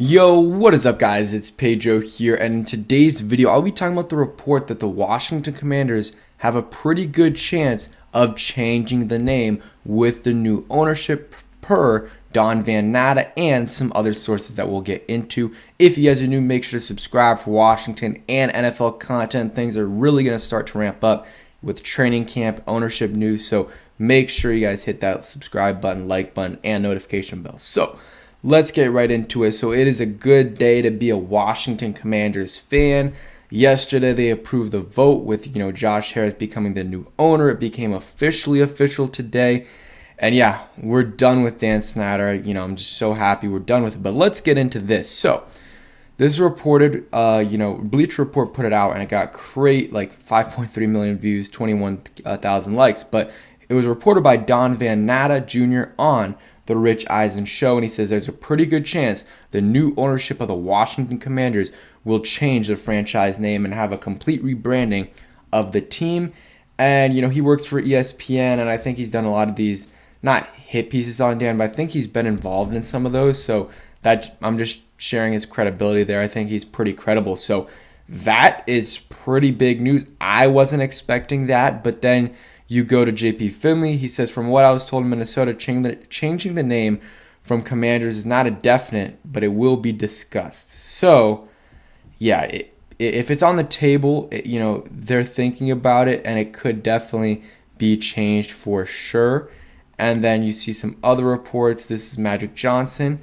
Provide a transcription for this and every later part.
Yo, what is up guys? It's Pedro here, and in today's video I'll be talking about the report that the Washington Commanders have a pretty good chance of changing the name with the new ownership per Don Van Natta and some other sources that we'll get into. If you guys are new, make sure to subscribe for Washington and NFL content. Things are really going to start to ramp up with training camp, ownership news, so make sure you guys hit that subscribe button, like button, and notification bell. So let's get right into it. So it is a good day to be a Washington Commanders fan. Yesterday they approved the vote with, Josh Harris becoming the new owner. It became official today. And yeah, we're done with Dan Snyder. I'm just so happy we're done with it. But let's get into this. So this is reported, Bleacher Report put it out and it got great, like 5.3 million views, 21,000 likes. But it was reported by Don Van Natta Jr. on the Rich Eisen show, and he says there's a pretty good chance the new ownership of the Washington Commanders will change the franchise name and have a complete rebranding of the team. And he works for ESPN, and I think he's done a lot of these, not hit pieces on Dan, but I think he's been involved in some of those, so that I'm just sharing his credibility there. I think he's pretty credible, so that is pretty big news. I wasn't expecting that, but then you go to JP Finley. He says, from what I was told in Minnesota, changing the name from Commanders is not a definite, but it will be discussed. So, yeah, if it's on the table, they're thinking about it, and it could definitely be changed for sure. And then you see some other reports. This is Magic Johnson,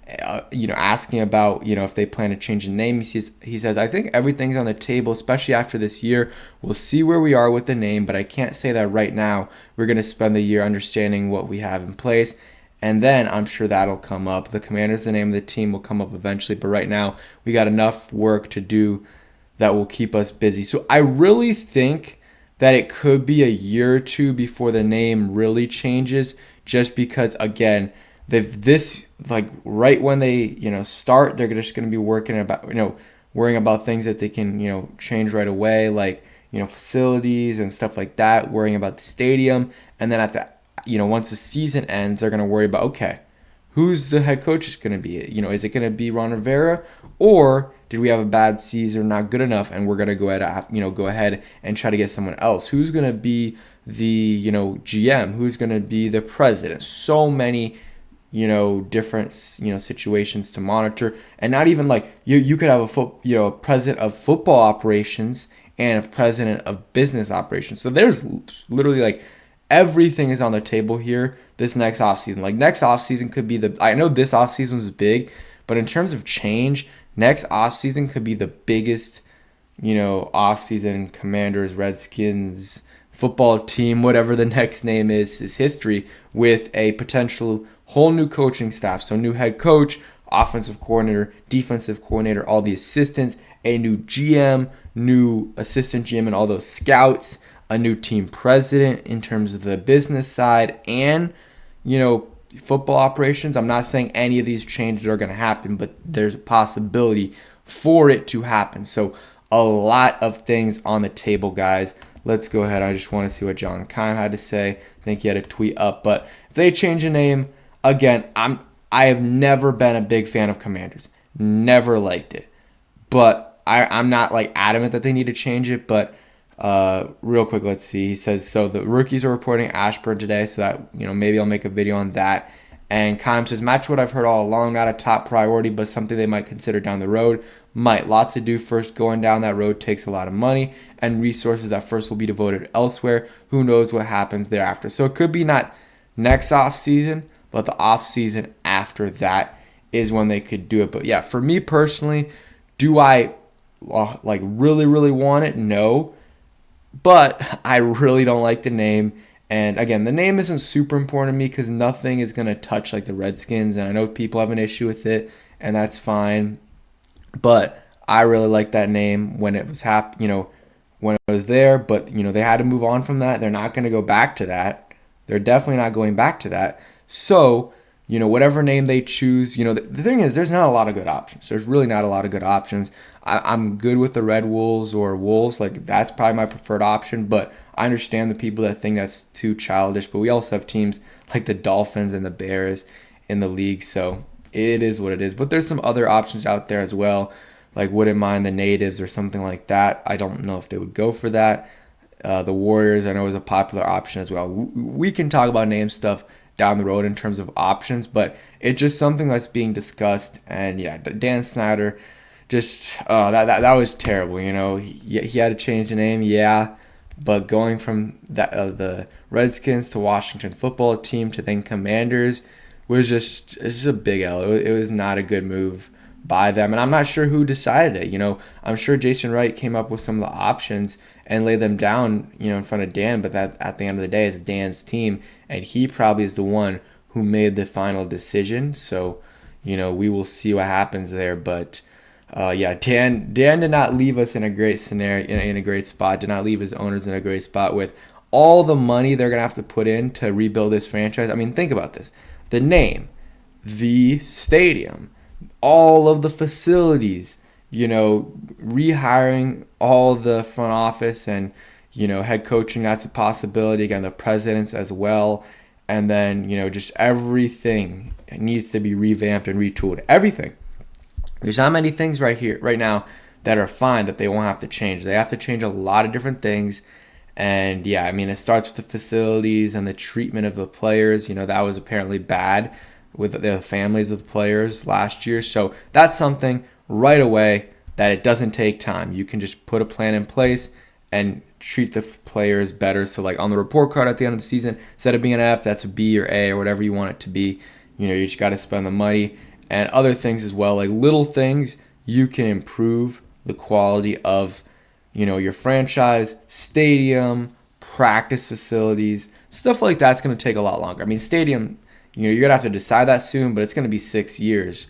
asking about, if they plan to change the name. He says, I think everything's on the table, especially after this year. We'll see where we are with the name, but I can't say that right now. We're going to spend the year understanding what we have in place, and then I'm sure that'll come up. The Commanders, the name of the team, will come up eventually, but right now we got enough work to do that will keep us busy. So I really think that it could be a year or two before the name really changes, just because, again, right when they start, they're just going to be worrying about things that they can change right away, like facilities and stuff like that, worrying about the stadium. And then once the season ends, they're going to worry about, okay, who's the head coach going to be? Is it going to be Ron Rivera, or did we have a bad season, not good enough, and we're going to go ahead and try to get someone else? Who's going to be the GM? Who's going to be the president? So many different situations to monitor, and not even like you could have a president of football operations and a president of business operations. So there's literally like everything is on the table here this next offseason. Like next offseason could be I know this offseason was big, but in terms of change, next offseason could be the biggest offseason Commanders, Redskins, football team, whatever the next name is history, with a potential whole new coaching staff. So new head coach, offensive coordinator, defensive coordinator, all the assistants, a new GM, new assistant GM, and all those scouts, a new team president in terms of the business side, and football operations. I'm not saying any of these changes are going to happen, but there's a possibility for it to happen. So a lot of things on the table, guys. Let's go ahead. I just want to see what John Keim had to say. I think he had a tweet up. But if they change the name, again, I have never been a big fan of Commanders. Never liked it. But I'm not like adamant that they need to change it. But real quick, let's see. He says, so the rookies are reporting Ashburn today, so that maybe I'll make a video on that. And Keim says, match what I've heard all along, not a top priority, but something they might consider down the road. Might. Lots to do first. Going down that road takes a lot of money and resources that first will be devoted elsewhere. Who knows what happens thereafter. So it could be not next off season, but the off season after that is when they could do it. But yeah, for me personally, do I really, really want it? No. But I really don't like the name. And again, the name isn't super important to me because nothing is going to touch like the Redskins. And I know people have an issue with it, and that's fine. But I really like that name when it was when it was there. But they had to move on from that. They're not going to go back to that. They're definitely not going back to that. So whatever name they choose, the thing is, there's not a lot of good options. There's really not a lot of good options. I'm good with the Red Wolves or Wolves. Like, that's probably my preferred option. But I understand the people that think that's too childish. But we also have teams like the Dolphins and the Bears in the league. So it is what it is. But there's some other options out there as well. Like, wouldn't mind the Natives or something like that. I don't know if they would go for that. The Warriors, I know, is a popular option as well. We can talk about name stuff down the road in terms of options, but it's just something that's being discussed. And yeah, Dan Snyder, just that was terrible. He had to change the name, yeah, but going from the Redskins to Washington Football Team to then Commanders was just a big L. It was not a good move by them, and I'm not sure who decided it. I'm sure Jason Wright came up with some of the options and laid them down, in front of Dan, but that at the end of the day, it's Dan's team, and he probably is the one who made the final decision. So, we will see what happens there. But Dan did not leave us in a great scenario, in a great spot. Did not leave his owners in a great spot with all the money they're gonna have to put in to rebuild this franchise. I mean, think about this: the name, the stadium, all of the facilities, rehiring all the front office and, head coaching, that's a possibility. Again, the presidents as well. And then, just everything needs to be revamped and retooled. Everything. There's not many things right now that are fine that they won't have to change. They have to change a lot of different things. And yeah, I mean, it starts with the facilities and the treatment of the players. That was apparently bad with the families of the players last year. So that's something right away that it doesn't take time. You can just put a plan in place and treat the players better. So like on the report card at the end of the season, instead of being an F, that's a B or A or whatever you want it to be. You just got to spend the money and other things as well. Like little things, you can improve the quality of, your franchise, stadium, practice facilities, stuff like that's going to take a lot longer. I mean, stadium, you're going to have to decide that soon, but it's going to be 6 years,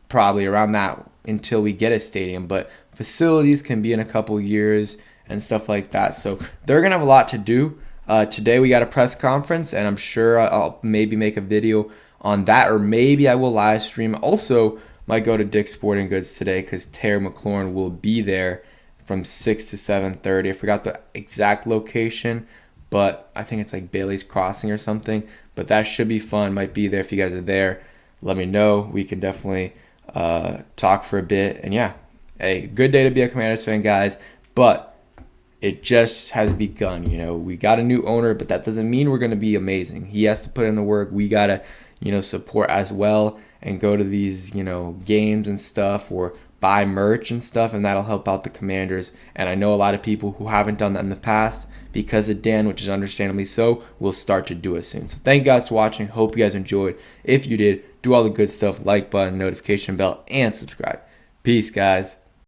probably around that, until we get a stadium. But facilities can be in a couple years and stuff like that. So they're going to have a lot to do. Today we got a press conference, and I'm sure I'll maybe make a video on that, or maybe I will live stream. Also, might go to Dick's Sporting Goods today because Terry McLaurin will be there from 6 to 7:30. I forgot the exact location, but I think it's like Bailey's Crossing or something. But that should be fun. Might be there. If you guys are there, let me know. We can definitely talk for a bit. And yeah, a good day to be a Commanders fan, guys. But it just has begun. We got a new owner, but that doesn't mean we're going to be amazing. He has to put in the work. We got to, support as well and go to these, games and stuff, or buy merch and stuff, and that'll help out the Commanders. And I know a lot of people who haven't done that in the past because of Dan, which is understandably so, will start to do it soon. So thank you guys for watching. Hope you guys enjoyed. If you did, do all the good stuff, like button, notification bell, and subscribe. Peace, guys.